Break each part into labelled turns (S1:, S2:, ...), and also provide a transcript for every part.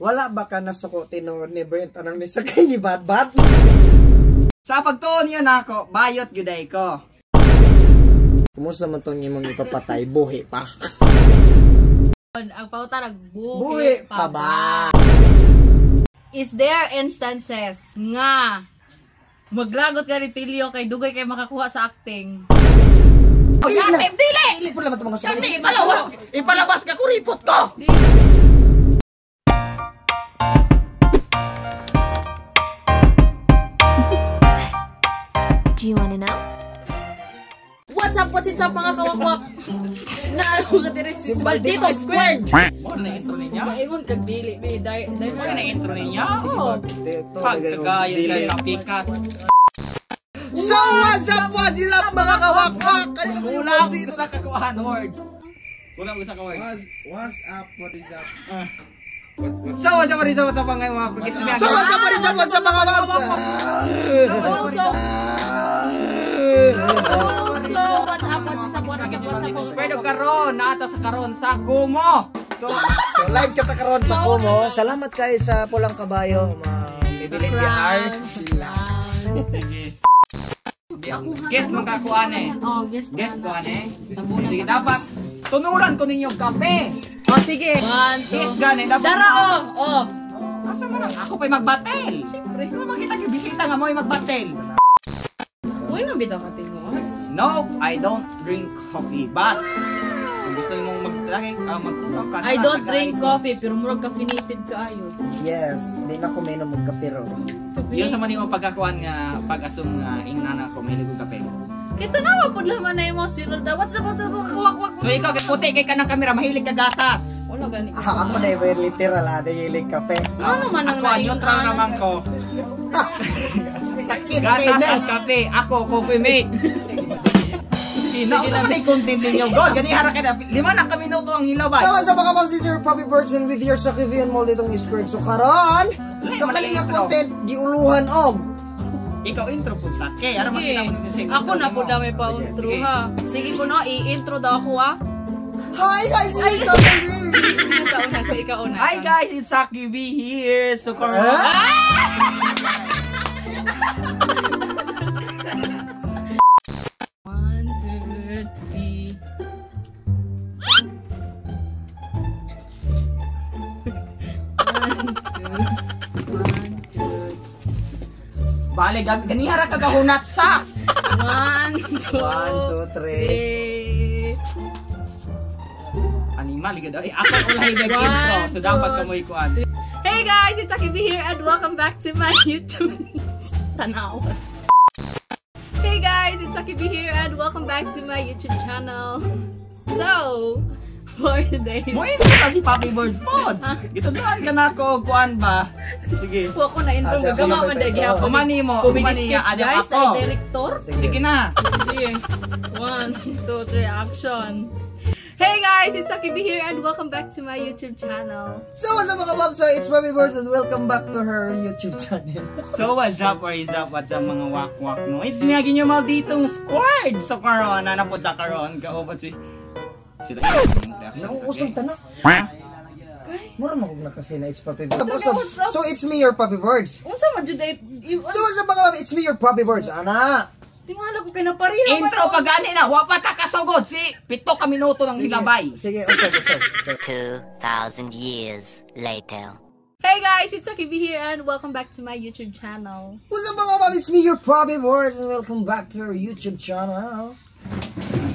S1: Wala ba ka nasuko tinuod ni Brent anong ni sakay ni Badbad?
S2: Sa pagtuon niya nako, bayot gyuday ko.
S1: Kumusta man tong imong ipapatay buhi pa?
S3: Ang pauta
S1: Buhi pa ba?
S3: Is there instances nga maglagot ka ni Tilio kay dugay kay makakuha sa acting?
S1: Dili! Dili po naman itong mga sakay.
S2: Ipalabas ka kuripot ko!
S4: Do you wanna know?
S3: What's up mga kawakwak? Naano ka din si Maldito Squared!
S2: Ano na intro niya?
S3: Kaimon kag dili, be.
S2: Ano na intro niya?
S3: Oo.
S2: Pagkagaya kay kapikat.
S1: So what's up mga kawakwak?
S2: Kulang sa kakuhaan words. Kulang sa ka words.
S5: What's up? What is up?
S2: So what's up mga kawakwak?
S1: So what's up mga kawakwak?
S3: What's up?
S2: Pero karon nato sa karon sa Kumo.
S1: So live kita karon sa Kumo. Salamat kayo sa Pulang Kabayo. Bibili PR.
S2: Sige. Guest mangkakuan eh.
S3: Oh, guest
S2: ko ane. Sige dapat tunuran ko ninyo kape.
S3: Oh, sige. 1, 2.
S2: Guest gani dapat.
S3: Dara oh.
S2: Asa man ako pa'y magbatel.
S3: Siyempre.
S2: Ano makita yung bisita nga mo ay magbatel?
S3: Uy, nabitaw ka tingo.
S2: No, I don't drink coffee. But kung gusto mong magtutong ka.
S3: I don't drink coffee, pero murag caffeinated ka ayo.
S1: Yes, di na ko minom og kapiro.
S2: Yun sa manimong pagkakuan nga pag-asong inana ko may ligo kape.
S3: Kita na mapod laman na yung mga sinod na. What's up, kawakwak?
S2: So ikaw kay puti kay kanang kamera mahilig ka gatas.
S3: Wala gani.
S1: Ako na yung literal hilig kape.
S3: Ano man ang
S2: ako neutral naman ko.
S1: Sakit
S2: Gatas at kape. Ako coffee mate. Sige naman yung content ninyo. God, gani harap ka na. 5 na kaminuto ang hilabay.
S1: Sa mga ma'am, this is your Poppy Birds and with your Sakivian Mold itong Iceberg. So karon, sa kalinga content, giuluhan og.
S2: Ikaw intro po sa kay. Ano makita mo nito sa
S3: Ako na po dami pa intro ha. Sige ko no, i-intro daw ako ha.
S1: Hi guys, it's Sakivian.
S3: Sige ka una.
S2: Hi guys, it's Saki B here. So karon. Bale, ganihara ka gahunat sa
S3: 1, 2,
S1: 3.
S2: Animal, ligad. Ay, ako ulay nag-intro. So, dapat ka mo ikuan.
S3: Hey guys, it's Akibi here and welcome back to my YouTube channel. Hey guys, it's Akibi here and welcome back to my YouTube channel. So, for today,
S2: Mo intro ka si Poppy Birds Pod. Gituduan ka na ako, kuan ba? Sige.
S3: huwag ko na intro. Gagama man dahil gihapon.
S2: Kumani mo.
S3: Comedy
S2: Kumani
S3: skits
S2: adyo
S3: guys,
S2: ako.
S3: ay director.
S2: Sige na.
S3: Sige. 1, 2, 3, action. Hey guys, it's Akibi here and welcome back to my YouTube channel.
S1: So what's up mga ma'am? So it's Poppy Birds and welcome back to her YouTube channel.
S2: So, what's up? What is up? What's up mga wak-wak no? It's me agin yung malditong squad. So, karon, napunta karon. Kaupot si... Sila yung reaction.
S1: Nauusog ta na.
S2: Ha?
S1: Mura mo kung nakasi na it's Poppy Birds. So it's me your Poppy Birds.
S3: Unsa man jud ay
S1: So what's up mga ma'am? It's me your Poppy Birds. Ana.
S3: tingala ko kay na pareha.
S2: Intro pa gani na. Wapa ta kasugod. Si 7 ka minuto ng hilabay.
S1: Sige, usog.
S4: 2,000 years later.
S3: Hey guys, it's Akibi here and welcome back to my YouTube channel.
S1: What's up mga ma'am? It's me your Poppy Birds and welcome back to her YouTube channel.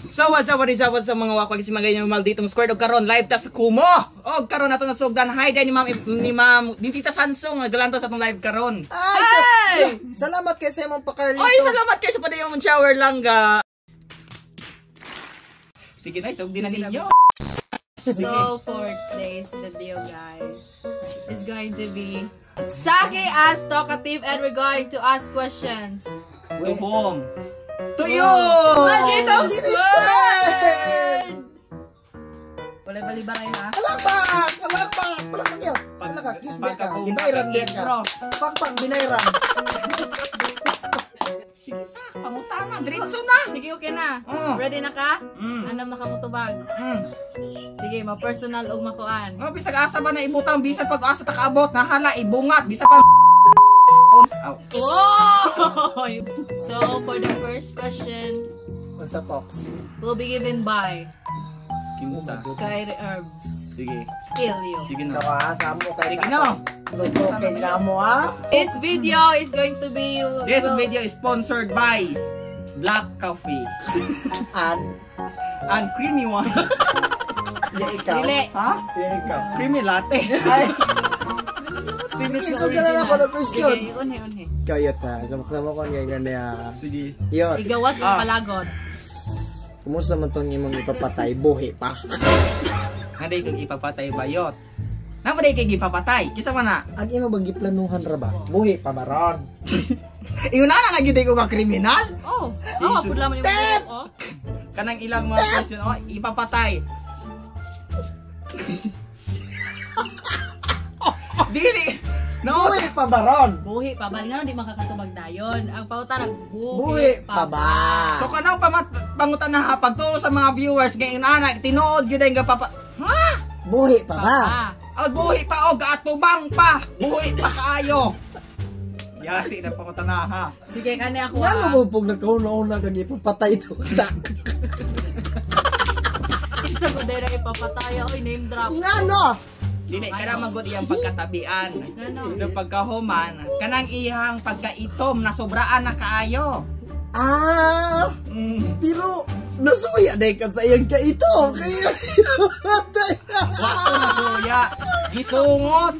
S2: So, what's up mga wakwag? Si mga yung malditong square. O karon live ta sa Kumo. O karon nato nasugdan. Hi din ni ma'am. Ni Tita Sansong. Nagalanto sa atong live karon.
S1: Ay! Salamat kay sa imong pakarlito.
S2: Oy, salamat kayo sa padayong mong shower lang ga. Sige na, isog din na ninyo.
S3: So for today's video guys, it's going to be Saki as talkative and we're going to ask questions.
S2: To whom? To you!
S3: Malditong squared! Wala balibaray ha?
S1: Palakpak yun. Palakpak, kiss back ka. Binayran din ka. Pakpak, binayran.
S2: Sige sa, pangutana, diretso na.
S3: Sige, okay na.
S2: Mm.
S3: Ready na ka?
S2: Mm.
S3: Andam na ka mo tubag. Sige, ma-personal og makuan.
S2: Oh, bisag asa ba na ibutang bisan pag asa ta kaabot, nahala ibungat bisa pa. Aw.
S3: Oh! So, for the first question,
S1: Sa Fox.
S3: will be given by
S2: Kinsa.
S3: Kyrie Herbs.
S2: Sige.
S3: Ilio.
S2: Sige na.
S1: Kawasa mo kay
S2: Sige na.
S1: Okay na mo ha.
S3: This video is going to be...
S2: This video is sponsored by Black Coffee and Creamy Wine.
S1: Ya ikaw.
S3: Dili.
S2: Ha?
S1: Ya ikaw.
S2: Creamy Latte.
S1: Ay,
S3: Finish
S1: Sige,
S3: the
S1: sugdan na
S3: original.
S1: ako ng question.
S3: Sige, unhi.
S1: kayat ha. Sama-sama ko ngayon ganyan.
S2: Sige.
S1: Yun.
S3: Igawas ng palagod.
S1: Kumusta man itong imong ipapatay? Buhi pa.
S2: Naday kang ipapatay bayot. Napaday kang ipapatay. Kisa man na.
S1: Ang imo bang giplanuhan ra ba? Buhi pa ba ron?
S2: Iyon na lagi ko ka kriminal.
S3: Oh, apod lang mo yung mga oh.
S2: Kanang ilang mga question. Oh, ipapatay. Dili. No.
S1: Buhi pa ba ron?
S3: Buhi pa ba? Nga di makakatubag dayon. Ang pauta
S1: Buhi
S3: nagbuhi
S1: pa ba?
S2: So kanang pangutan na ha pagtuo sa mga viewers ngayon anak tinuod gyud nga papa. Ha?
S1: Buhi pa ba?
S2: Oh, buhi pa og atubang pa. Buhi pa kaayo. Yati na pangutan na ha.
S3: Sige, kani ako
S1: Nga mo pong nagkauna-una kag ipapatay ito.
S3: Isa ko dahil na ipapataya. Oy, name drop.
S1: Nga no?
S2: Dili kana magud iyang pagkatabian. Ng pagkahuman kanang iyang pagkaitom na sobraan na kaayo.
S1: Ah, pero nasuya dahil ka sa iyang kaito. Kaya
S2: Wakto na suya. Gisungot.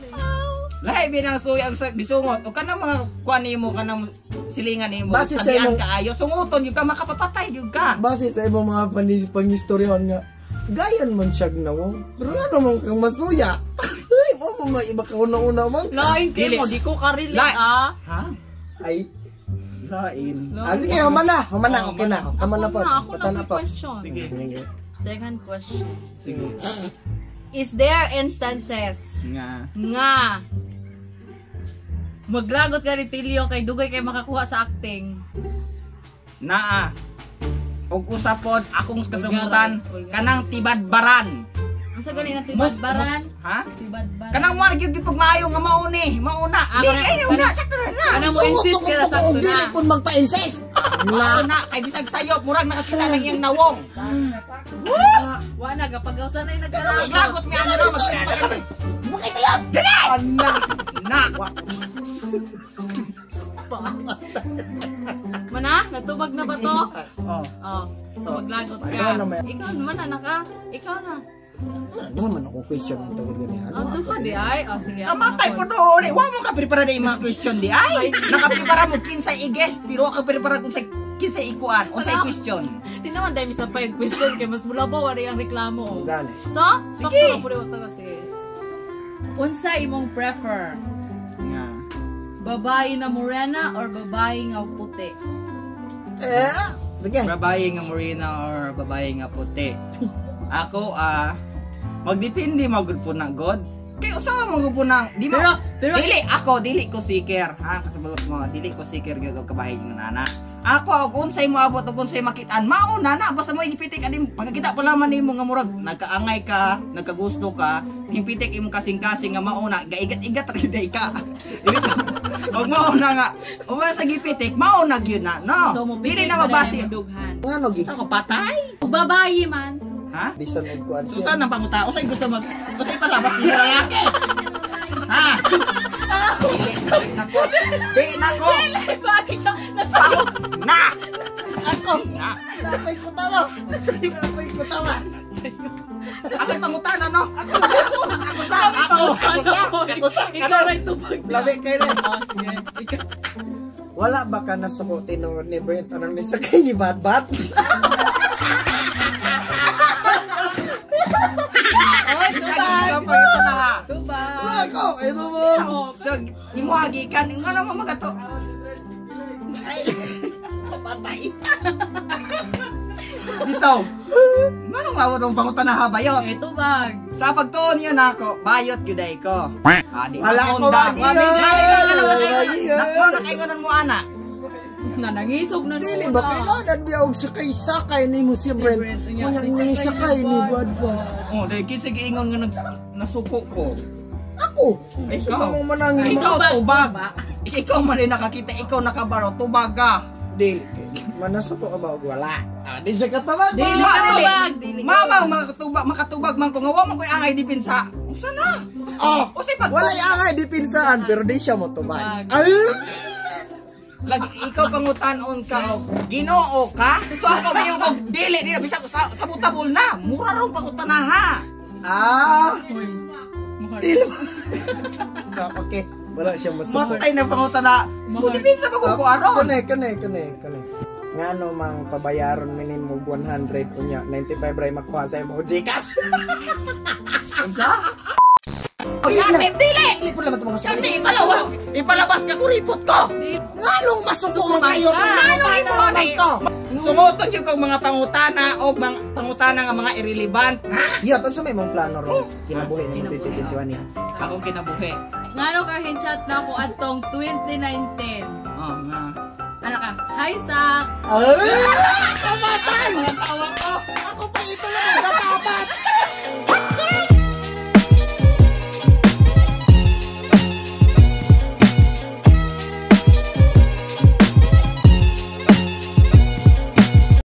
S2: Lahi binang suya ang gisungot. O kanang mga kuan nimo kanang silingan nimo.
S1: Base sa
S2: sabihan
S1: imong-
S2: kaayo sunguton yung ka makapapatay yung ka.
S1: base sa imong mga pangistoryon nga, gayan man siya na mo. Pero ano man kang masuya? Ay, mo iba ka una-una man.
S3: Lain
S2: Dili.
S3: mo, di ko karili
S2: Lain.
S3: ah.
S2: Ha?
S1: Ay,
S2: Lain.
S1: sige, human na, okay na. Tama na po.
S3: Ako
S1: Pata
S3: na
S1: na po.
S3: question.
S2: Sige.
S3: Second question.
S2: Sige.
S3: Is there instances
S2: Nga.
S3: nga maglagot ka ni Tilio kay dugay kay makakuha sa acting?
S2: Naa. Og usapod akong kasamutan
S3: Vulgar.
S2: kanang tibadbaran.
S3: Asa gani na tibadbaran?
S2: Ha?
S3: Tibadbaran.
S2: Kanang mo gyud pag maayo nga mauni, mauna. Di kay una sakto na.
S3: Ano mo insist ka na sakto
S1: Dili
S3: na?
S1: pun magpa-insist.
S2: Mauna kay bisag sayop murag nakakita lang yang nawong.
S3: Wa na gapagawsan ay
S2: Lagot
S3: nagkalagot.
S2: nga ano mag. Bukay tayo. Dili.
S1: Anak.
S2: Na.
S3: Mana, natubag na ba to?
S2: Oh.
S3: Oh, so maglagot ka.
S1: Ikaw naman.
S3: Ikaw naman anak ka. Ikaw na.
S1: Ano man ako question ng tawag ganyan.
S3: Oh, doon ka di ay. Oh, sige. ako
S2: Kamatay
S3: na
S2: po doon. Wa mo ka prepara na yung mga question di ay.
S3: Ay.
S2: Nakaprepara mo kinsay i-guest pero ka prepara kung sa kinsay ikuan o sa question.
S3: Di naman dahil misa pa yung question kay mas mula ba wala yung reklamo.
S1: Gani.
S3: So,
S2: Sige.
S3: sakto na po rin sige. Unsa imong prefer?
S2: Nga.
S3: Babae na morena or babae nga puti?
S1: Sige.
S2: Babae nga morena or babae nga puti. Ako magdepende magud po na god. Kay usawa magud po na di mo.
S3: Pero
S2: Dili ko seeker. Ha, kasabot mo, dili ko seeker gyud og kabahay ng nana. Ako kung unsay mo abot ug unsay makitaan, mauna na basta mo ipitik adim pagkakita pa lamang nimo nga murag nagkaangay ka, nagkagusto ka, hipitik imong kasing-kasing nga mauna, gaigat-igat ra gyud ka. Og mauna nga, ug sa gipitik, mauna gyud na. No.
S3: so mo
S2: Dili na magbase.
S3: dughan.
S1: Nga no, gi.
S2: Sa ko patay?
S3: Babae man.
S2: Ha?
S1: Bisan og kuan siya.
S2: Susan ang panguta, usay gusto mas, usay palabas ni lalaki. Ha? Di nako.
S3: Bakit sa nasa
S2: Na.
S1: Ako.
S2: Na.
S1: Napay ko tawa. Napay ko tawa.
S2: Asay pangutana no? Ako.
S3: Ikaw rin tupag na.
S1: Labi kay rin.
S3: Ah, sige. Ikaw.
S1: Wala ba ka na sa tinuod ni Brent anong ni sa kay ni Badbat?
S3: Oh,
S2: Isa
S3: tubag.
S2: gyud pa yung na.
S3: Tubag.
S1: Ako, ay mo.
S2: So, imo hagikan, ngano mo magato?
S1: Patay.
S2: Dito. Manong lawot ang pangutana ha bayot?
S3: Eh, tubag.
S2: Sa pagtuon yun ako, bayot gyuday ko. Di
S1: Wala
S2: ako
S1: ko
S2: onda.
S1: magiyo.
S2: Nakuna kay ngonon mo ana.
S3: Nanangisog na
S1: Dili ba kailangan biya og sakay ni mo si Brent.
S3: Brent, unya,
S1: Unya
S3: ni
S1: ni
S3: sakay
S1: sakay
S3: ni
S1: ni
S3: Bad
S1: Bad.
S2: Oh, dahil kinsa giingon nga nasuko ko.
S1: Ako.
S2: Ikaw.
S1: Sa mga manangin
S2: Ikaw
S3: ba?
S2: tubag. Ikaw man rin nakakita, ikaw nakabaro, tubag ka.
S1: Dili. Manasuko ka ba og wala? Di sa katabag.
S3: Dili ka tubag, dili ka
S2: Mama, makatubag man ko nga wa man koy angay dipinsa. Usa na?
S1: Oh,
S2: O si pag
S1: wala angay dipinsaan pero di siya mo tubag. Ay.
S2: lagi ikaw pangutanon ka og Ginoo ka. So ako mayo og dili bisag sa butabol na. Mura ron pangutanaha.
S1: Ah. Dili. So, okay. Wala siya masuko.
S2: Matay na pangutana. Mo dipinsa pa ko aron.
S1: Kane. Nga no mang pabayaron minimum 100 unya 95 ray makuha sa imo Gcash.
S2: Unsa? O dili.
S1: Dili po lang mga sakit.
S2: Kasi ipalabas ka kuripot ko.
S1: Nganong masuko man kayo kung
S2: Ano
S1: nanay
S2: imo na ito? Sumuton yung kong mga pangutana o pangutana nga mga irrelevant. Ha?
S1: Yo, tanso may mong plano ro. Kinabuhi ni 2021 niya.
S2: Akong kinabuhi.
S3: Ngano ka hinchat na ako atong 2019.
S2: Oh, nga.
S3: Ano ka? Hi, Sak!
S1: Ay! Kamatay!
S2: Ang tawa ko.
S1: Ako pa ito lang ang gatapat!